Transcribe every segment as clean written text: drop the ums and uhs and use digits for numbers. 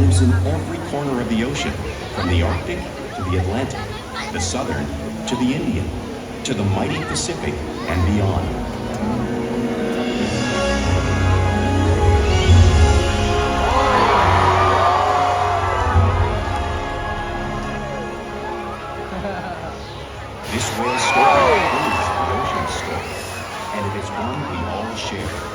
lives in every corner of the ocean, from the Arctic to the Atlantic, the Southern to the Indian, to the mighty Pacific and beyond. This whale story is the ocean's story, and it is one we all share.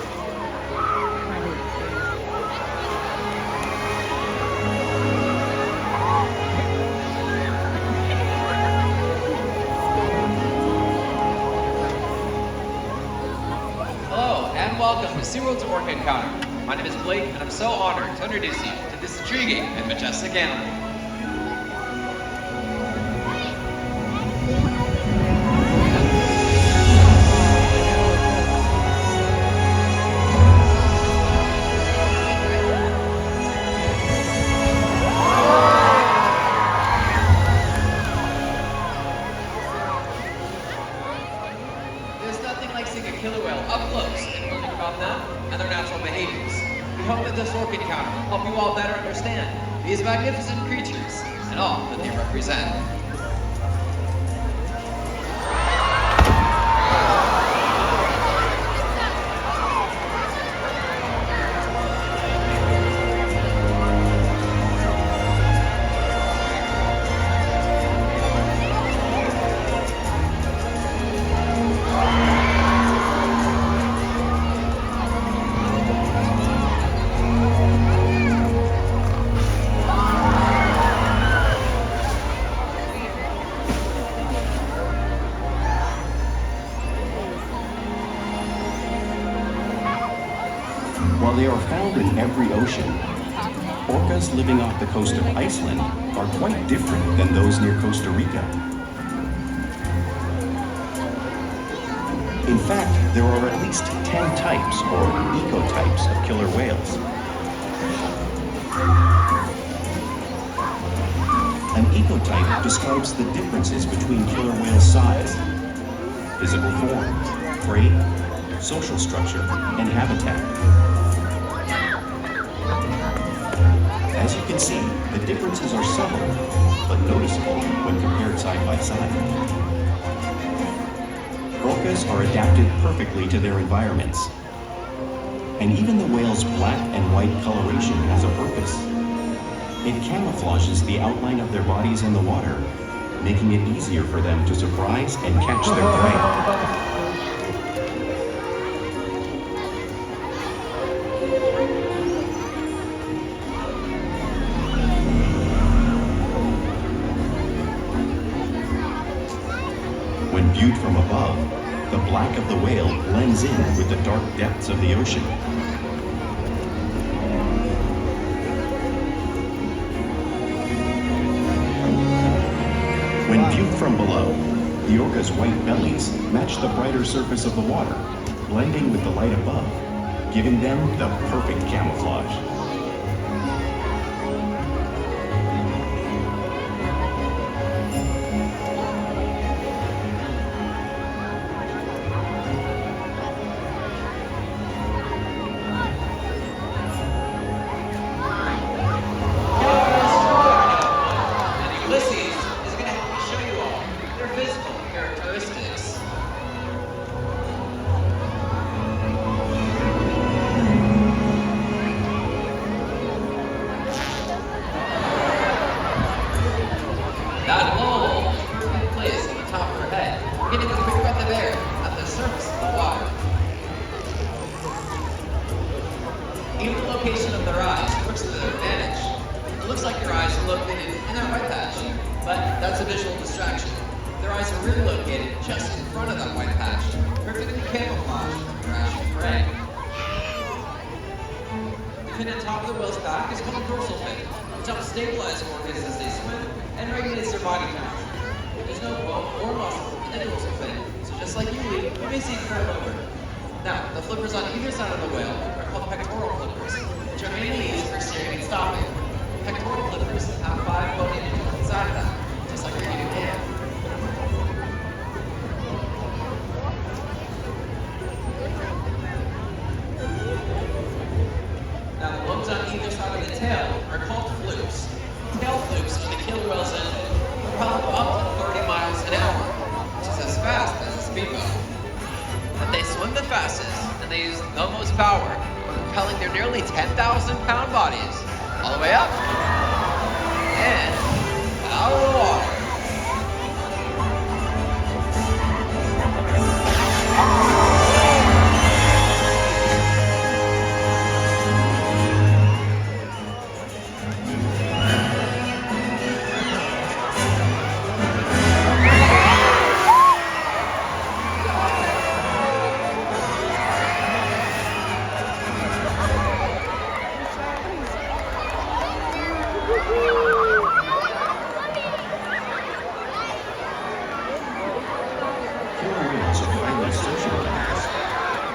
Welcome to SeaWorld's Orca Encounter. My name is Blake, and I'm so honored to introduce you to this intriguing and majestic animal. There's nothing like seeing a killer whale up close and learning about them and their natural behaviors. We hope that this Orca encounter will help you all better understand these magnificent creatures and all that they represent. While they are found in every ocean, orcas living off the coast of Iceland are quite different than those near Costa Rica. In fact, there are at least 10 types, or ecotypes, of killer whales. An ecotype describes the differences between killer whale size, physical form, prey, social structure, and habitat. As you can see, the differences are subtle, but noticeable when compared side by side. Orcas are adapted perfectly to their environments. And even the whale's black and white coloration has a purpose. It camouflages the outline of their bodies in the water, making it easier for them to surprise and catch their prey. When viewed from above, the black of the whale blends in with the dark depths of the ocean. When viewed from below, the orca's white bellies match the brighter surface of the water, blending with the light above, giving them the perfect camouflage. Ulises is going to help me show you all their physical characteristics. That hole is perfectly placed on the top of her head, getting a quick breath of air at the surface of the water. Even the location of their eyes works to their advantage. It looks like your eyes are located in that white patch, but that's a visual distraction. Their eyes are really located just in front of that white patch, perfectly camouflaged from your actual prey. The fin on top of the whale's back is called a dorsal fin, which helps stabilize orcas as they swim and regulates their body temperature. There's no bone or muscle in the dorsal fin, so just like you leave, you may see it curve over. Now, the flippers on either side of the whale are called pectoral flippers, which are mainly used for steering and stopping. Pectoral flippers have 5 bony units inside of them, just like a human hand. Now, the ones on either side of the tail are called killer whale's engine will propel them up to 30 miles an hour, which is as fast as a speedboat. But they swim the fastest, and they use the most power, propelling their nearly 10,000-pound bodies all the way up and out of the water.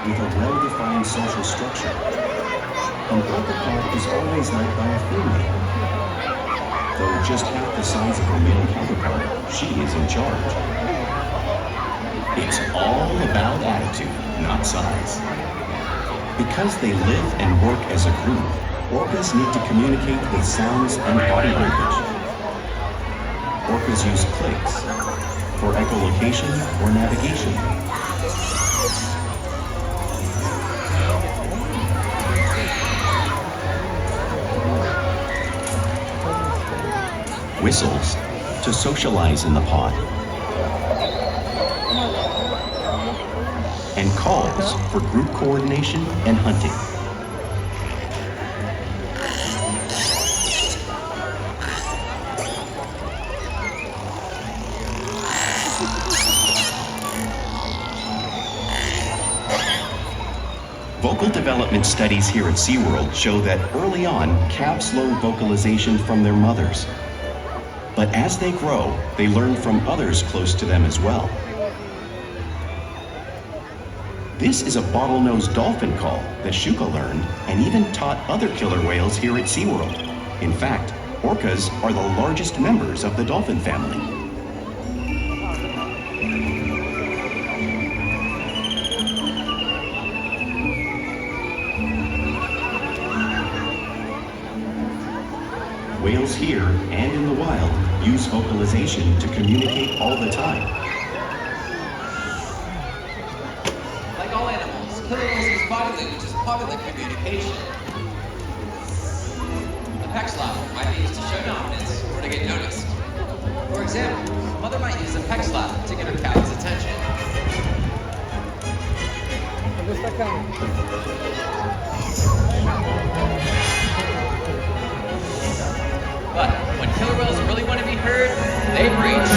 With a well-defined social structure. An orca pack is always led by a female. Though just half the size of her male counterpart, she is in charge. It's all about attitude, not size. Because they live and work as a group, orcas need to communicate with sounds and body language. Orcas use clicks for echolocation or navigation. Whistles to socialize in the pod, and calls for group coordination and hunting. Vocal development studies here at SeaWorld show that early on, calves learn vocalization from their mothers. But as they grow, they learn from others close to them as well. This is a bottlenose dolphin call that Shouka learned and even taught other killer whales here at SeaWorld. In fact, orcas are the largest members of the dolphin family. Whales here and in the wild use vocalization to communicate all the time. Like all animals, killer whales use body language as part of their communication. A peck slap might be used to show dominance or to get noticed. For example, a mother might use a peck slap to get her calf's attention. But when killer whales really want to be heard, they breach.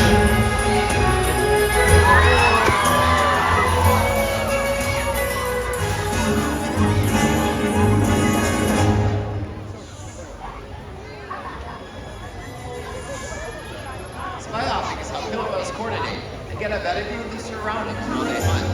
Spy hopping is how killer whales coordinate and get a better view of their surroundings while they hunt.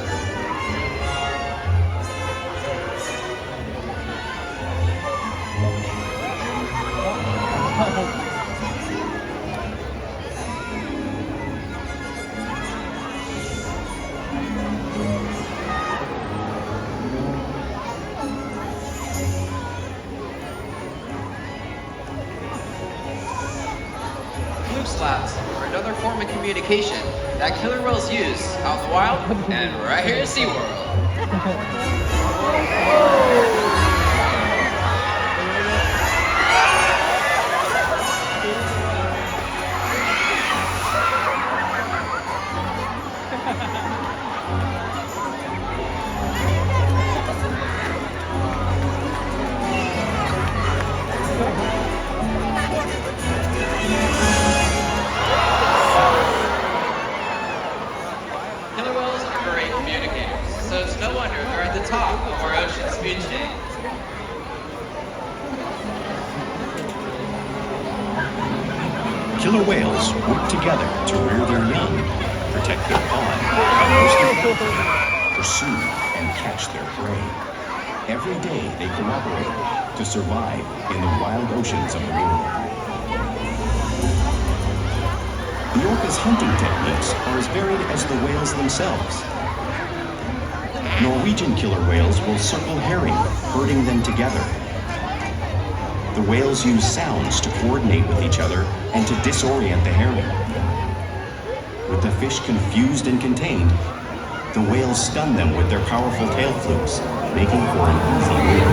Slaps are another form of communication that killer whales use out in the wild and right here at SeaWorld. So it's no wonder they're at the top of our ocean's food chain. Killer whales work together to rear their young, protect their pod, and most importantly, pursue and catch their prey. Every day they cooperate to survive in the wild oceans of the world. The orca's hunting techniques are as varied as the whales themselves. Norwegian killer whales will circle herring, herding them together. The whales use sounds to coordinate with each other and to disorient the herring. With the fish confused and contained, the whales stun them with their powerful tail flukes, making for an easy meal.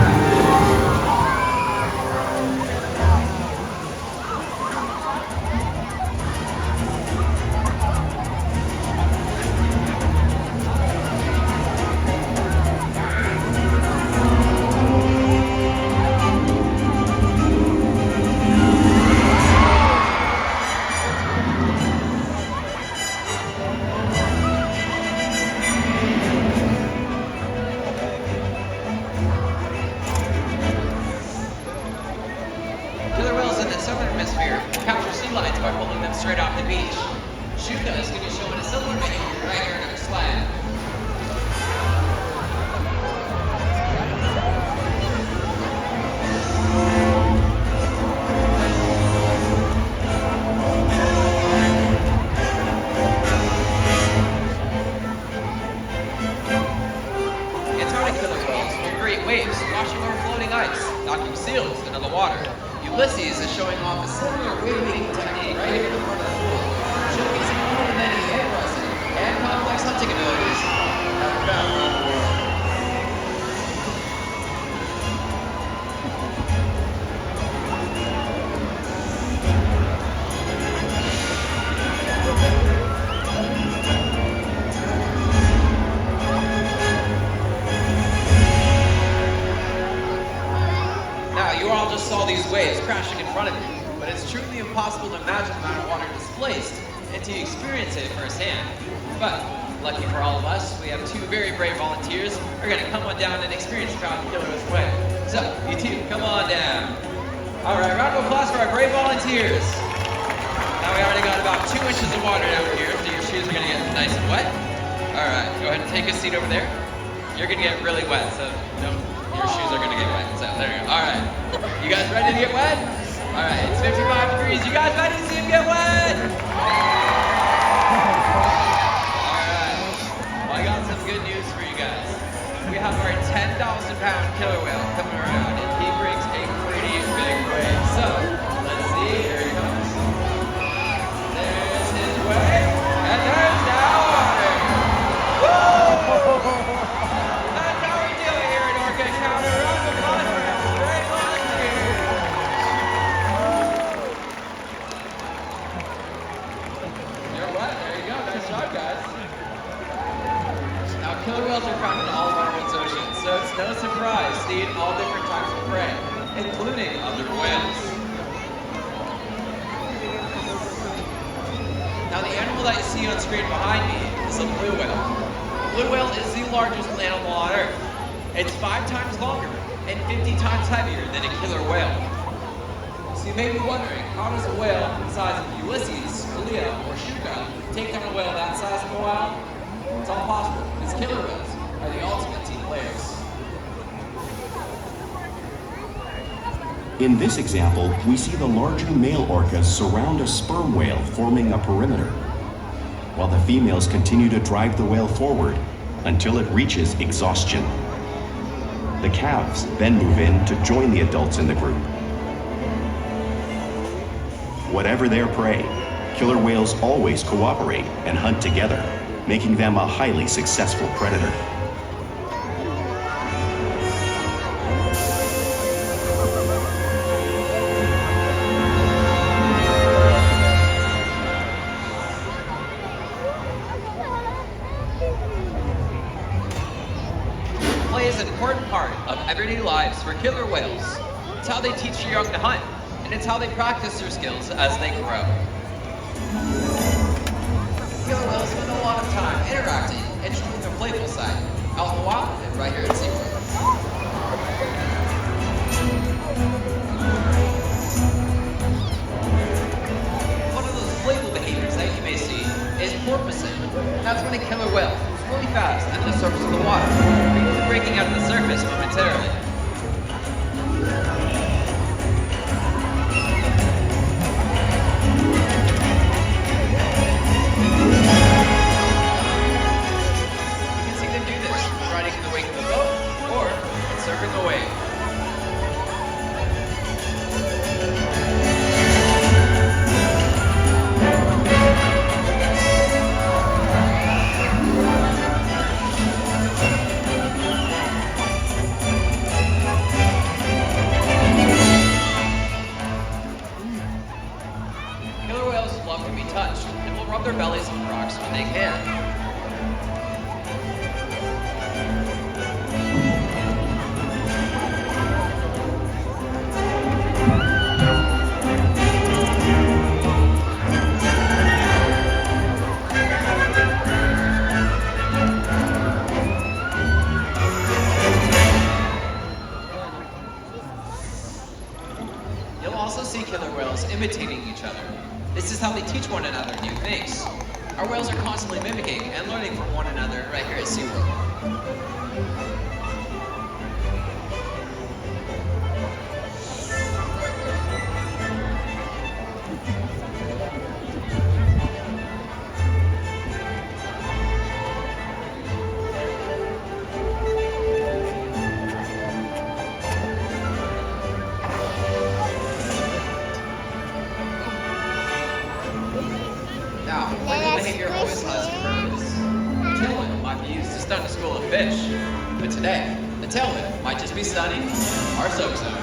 Killer whales in the southern hemisphere capture sea lions by pulling them straight off the beach. Shouka is going to show in a similar video right here in our slide. Antarctic killer whales will create waves washing over floating ice, knocking seals into the water. Ulises is showing off a similar wave-making technique right here in the front of the pool, showcasing all the many interesting and complex hunting abilities that are found around the world. Now, you all just saw these waves crashing in front of you, but it's truly impossible to imagine the amount of water displaced until you experience it firsthand. But, lucky for all of us, we have two very brave volunteers who are going to come on down and experience the killer whale's wave. So, you two, come on down. All right, round of applause for our brave volunteers. Now we already got about 2 inches of water down here, so your shoes are going to get nice and wet. All right, go ahead and take a seat over there. You're going to get really wet, so your shoes are going to get wet. So there you go. All right, you guys ready to get wet? All right, it's 55 degrees. You guys ready to see him get wet? All right, well, I got some good news for you guys. We have our 10,000-pound killer whale coming around, and he brings a pretty big wave. So, let's see. Here he comes. There's his wave, and there's now water. Woo! That's how we do it here at Orca Counter. Round of applause for our great volunteers. You're wet. There you go. Nice job, guys. Now, killer whales are found in all of our world's oceans, so it's no surprise seeing all different types of prey, including other whales. Now, the animal that you see on screen behind me is a blue whale. A blue whale is the largest animal on Earth. It's 5 times longer and 50 times heavier than a killer whale. So you may be wondering, how does a whale the size of Ulises, Kalia, or Shouka take down a whale that size of a whale? It's all possible, because killer whales are the ultimate team players. In this example, we see the larger male orcas surround a sperm whale, forming a perimeter, while the females continue to drive the whale forward until it reaches exhaustion. The calves then move in to join the adults in the group. Whatever their prey, killer whales always cooperate and hunt together, making them a highly successful predator. Play is an important part of everyday lives for killer whales. It's how they teach your young to hunt, and it's how they practice their skills as they grow. Killer whales spend a lot of time interacting and showing their playful side out in the wild and right here at SeaWorld. One of those playful behaviors that you may see is porpoising. That's when a killer whale moves really fast under the surface of the water, briefly breaking out of the surface momentarily. rub their bellies on rocks when they can. You'll also see killer whales imitating each other. This is how they teach one another new things. Our whales are constantly mimicking and learning from one another right here at SeaWorld. Now, what behavior always has a purpose. The tailwhip might be used to stun a school of fish, but today, the tailwhip might just be stunning our soak zone.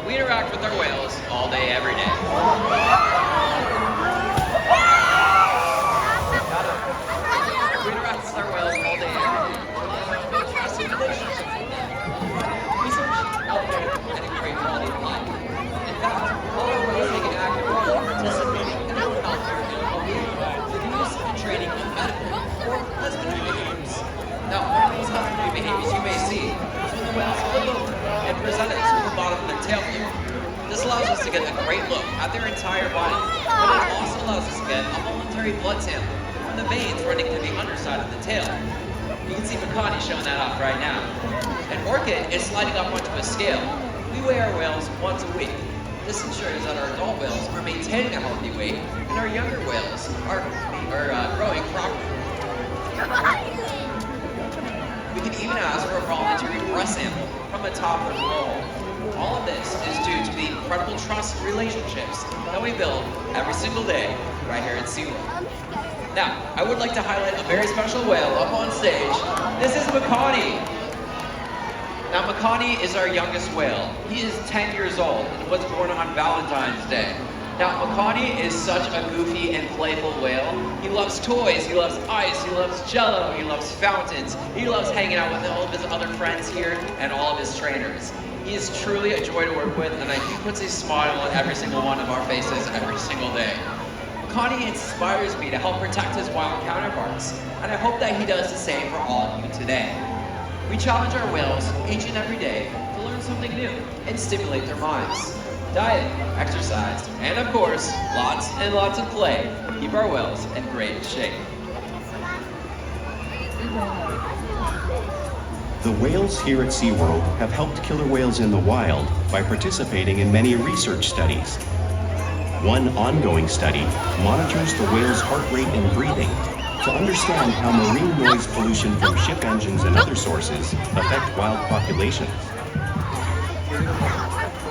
We interact with our whales all day, every day. We interact with our whales all day, every day. Build trusted relationships with them. Research, out there, and a great quality of life. In fact, all our whales take an active role in participating in our healthcare and the use and training of medical or husbandry behaviors. Now, one of those husbandry behaviors you may see is when the whales flip over and present it to the bottom of their tail view. This allows us to get a great look at their entire body, but it also allows us to get a voluntary blood sample from the veins running through the underside of the tail. You can see Makani showing that off right now. And Orca is sliding up onto a scale. We weigh our whales once a week. This ensures that our adult whales are maintaining a healthy weight and our younger whales are growing properly. We can even ask for a voluntary breast sample from the top of the bowl. All of this is due to the incredible trust relationships that we build every single day right here at SeaWorld. Now, I would like to highlight a very special whale up on stage. This is Makani. Now, Makani is our youngest whale. He is 10 years old and was born on Valentine's Day. Now, Makani is such a goofy and playful whale. He loves toys, he loves ice, he loves jello, he loves fountains, he loves hanging out with all of his other friends here and all of his trainers. He is truly a joy to work with, and he puts a smile on every single one of our faces every single day. Makani inspires me to help protect his wild counterparts, and I hope that he does the same for all of you today. We challenge our whales each and every day to learn something new and stimulate their minds. Diet, exercise, and of course, lots and lots of play keep our whales in great shape. The whales here at SeaWorld have helped killer whales in the wild by participating in many research studies. One ongoing study monitors the whale's heart rate and breathing to understand how marine noise pollution from ship engines and other sources affect wild populations.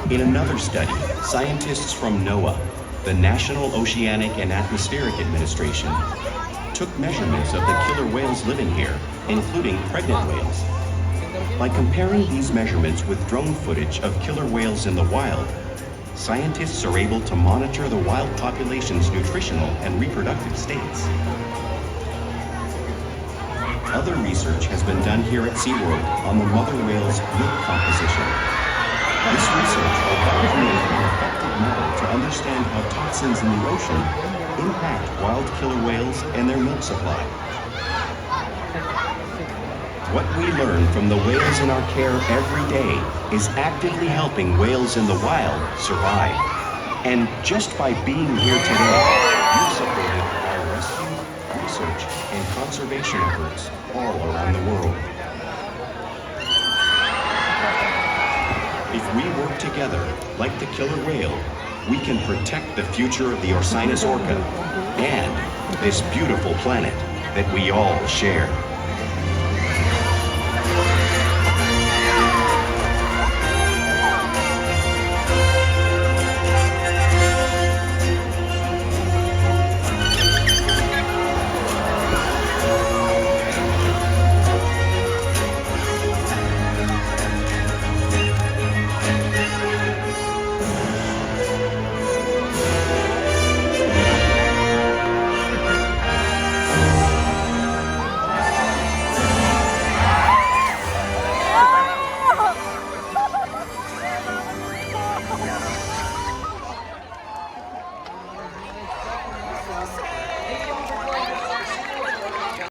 In another study, scientists from NOAA, the National Oceanic and Atmospheric Administration, took measurements of the killer whales living here, including pregnant whales. By comparing these measurements with drone footage of killer whales in the wild, scientists are able to monitor the wild population's nutritional and reproductive states. Other research has been done here at SeaWorld on the mother whale's milk composition. This research will help create an effective model to understand how toxins in the ocean impact wild killer whales and their milk supply. What we learn from the whales in our care every day is actively helping whales in the wild survive. And just by being here today, you've supported our rescue, research, and conservation efforts all around the world. If we work together, like the killer whale, we can protect the future of the Orcinus orca and this beautiful planet that we all share.